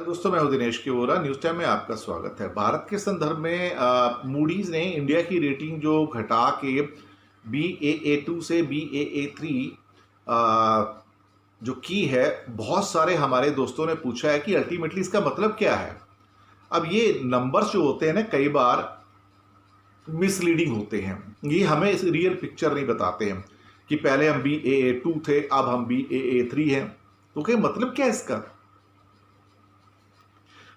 दोस्तों, मैं हूं दिनेश किवोरा। न्यूज टाइम में आपका स्वागत है। भारत के संदर्भ में मूडीज ने इंडिया की रेटिंग जो घटा के BAA2 से BAA3 जो की है, बहुत सारे हमारे दोस्तों ने पूछा है कि अल्टीमेटली इसका मतलब क्या है। अब ये नंबर्स जो होते हैं ना, कई बार मिसलीडिंग होते हैं। ये हमें इस रियल पिक्चर नहीं बताते हैं कि पहले हम BAA2 थे, अब हम BAA3 हैं। तो क्या मतलब क्या है इसका?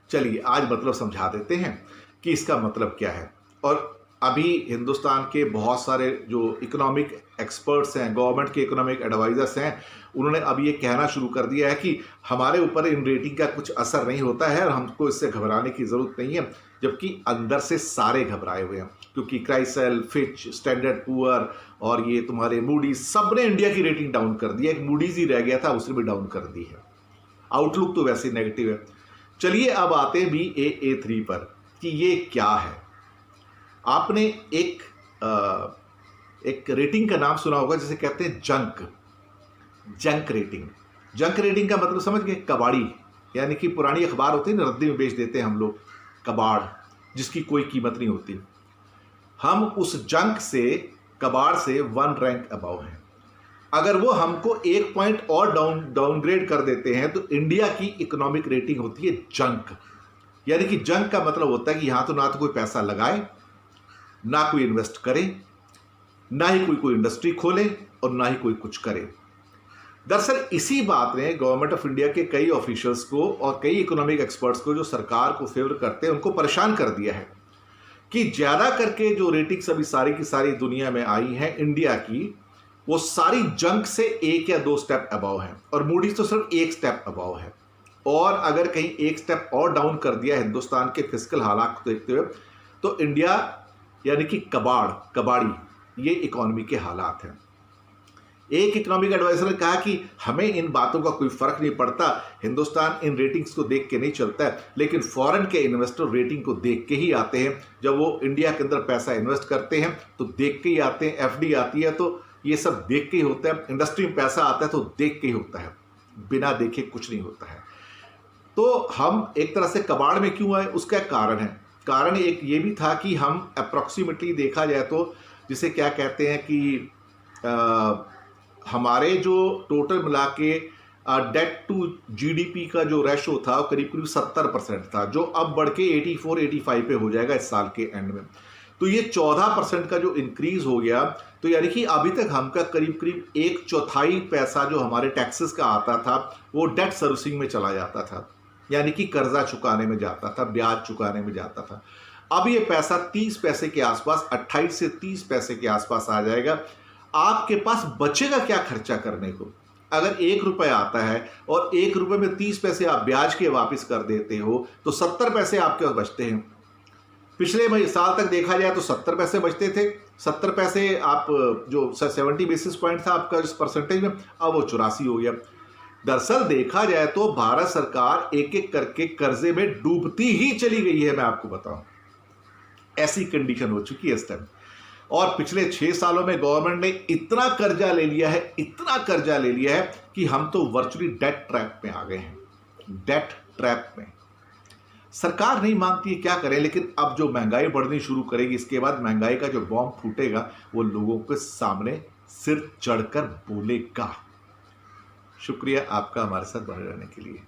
चलिए आज मतलब समझा देते हैं कि इसका मतलब क्या है। और अभी हिंदुस्तान के बहुत सारे जो इकोनॉमिक एक्सपर्ट्स हैं, गवर्नमेंट के इकोनॉमिक एडवाइजर्स हैं, उन्होंने अब ये कहना शुरू कर दिया है कि हमारे ऊपर इन रेटिंग का कुछ असर नहीं होता है और हमको इससे घबराने की ज़रूरत नहीं है। जबकि अंदर से सारे घबराए हुए हैं, क्योंकि क्राइसिल, फिच, स्टैंडर्ड पुअर और ये तुम्हारे मूडीज, सब ने इंडिया की रेटिंग डाउन कर दी है। एक मूडीज ही रह गया था, उसने भी डाउन कर दी है। आउटलुक तो वैसे नेगेटिव है। चलिए अब आते हैं BAA3 पर कि ये क्या है। आपने एक रेटिंग का नाम सुना होगा जिसे कहते हैं जंक रेटिंग। जंक रेटिंग का मतलब समझ गए? कबाड़ी, यानी कि पुरानी अखबार होती है ना, रद्दी में बेच देते हैं हम लोग, कबाड़, जिसकी कोई कीमत नहीं होती। हम उस जंक से, कबाड़ से 1 रैंक अबव हैं। अगर वो हमको 1 पॉइंट और डाउनग्रेड कर देते हैं तो इंडिया की इकोनॉमिक रेटिंग होती है जंक। यानी कि जंक का मतलब होता है कि यहां तो ना तो कोई पैसा लगाए, ना कोई इन्वेस्ट करे, ना ही कोई इंडस्ट्री खोले और ना ही कोई कुछ करे। दरअसल इसी बात ने गवर्नमेंट ऑफ इंडिया के कई ऑफिशियल्स को और कई इकोनॉमिक एक्सपर्ट्स को, जो सरकार को फेवर करते हैं, उनको परेशान कर दिया है कि ज्यादा करके जो रेटिंग्स अभी सारी की सारी दुनिया में आई हैं इंडिया की, वो सारी जंक से 1 या 2 स्टेप अबव है और मूडीज तो सिर्फ 1 स्टेप अबव है। और अगर कहीं 1 स्टेप और डाउन कर दिया हिंदुस्तान के फिस्कल हालात को देखते हुए, तो इंडिया यानी कि कबाड़ी ये इकोनॉमी के हालात हैं। एक इकोनॉमिक एडवाइजर ने कहा कि हमें इन बातों का कोई फर्क नहीं पड़ता, हिंदुस्तान इन रेटिंग्स को देख के नहीं चलता है, लेकिन फॉरेन के इन्वेस्टर रेटिंग को देख के ही आते हैं। जब वो इंडिया के अंदर पैसा इन्वेस्ट करते हैं तो देख के ही आते हैं। FD आती है तो ये सब देख के ही होता है। इंडस्ट्री में पैसा आता है तो देख के ही होता है, बिना देखे कुछ नहीं होता है। तो हम एक तरह से कबाड़ में क्यों आए, उसका कारण है। कारण एक ये भी था कि हम अप्रॉक्सीमेटली देखा जाए तो, जिसे क्या कहते हैं कि हमारे जो टोटल मिला के डेट टू GDP का जो रेशो था वो करीब 70% था, जो अब बढ़ के 84-85 पे हो जाएगा इस साल के एंड में। तो ये 14% का जो इंक्रीज हो गया, तो यानी कि अभी तक हमका करीब 1/4 पैसा जो हमारे टैक्सेस का आता था वो डेट सर्विसिंग में चला जाता था, यानी कि कर्जा चुकाने में जाता था, ब्याज चुकाने में जाता था। अब ये पैसा 30 पैसे के आसपास, 28 से 30 पैसे के आसपास आ जाएगा। आपके पास बचेगा क्या खर्चा करने को? अगर 1 रुपये आता है और 1 रुपये में 30 पैसे आप ब्याज के वापस कर देते हो तो 70 पैसे आपके पास बचते हैं। पिछले साल तक देखा जाए तो 70 पैसे बचते थे। 70 पैसे आप जो 70 बेसिस पॉइंट था आपका इस परसेंटेज में, अब वो 84 हो गया। दरअसल देखा जाए तो भारत सरकार एक एक करके कर्जे में डूबती ही चली गई है। मैं आपको बताऊं, ऐसी कंडीशन हो चुकी है इस टाइम। और पिछले 6 सालों में गवर्नमेंट ने इतना कर्जा ले लिया है कि हम तो वर्चुअली डेट ट्रैप में आ गए हैं। डेट ट्रैप में सरकार नहीं मानती है, क्या करें। लेकिन अब जो महंगाई बढ़नी शुरू करेगी, इसके बाद महंगाई का जो बॉम्ब फूटेगा वो लोगों के सामने सिर चढ़कर बोलेगा। शुक्रिया आपका हमारे साथ बने रहने के लिए।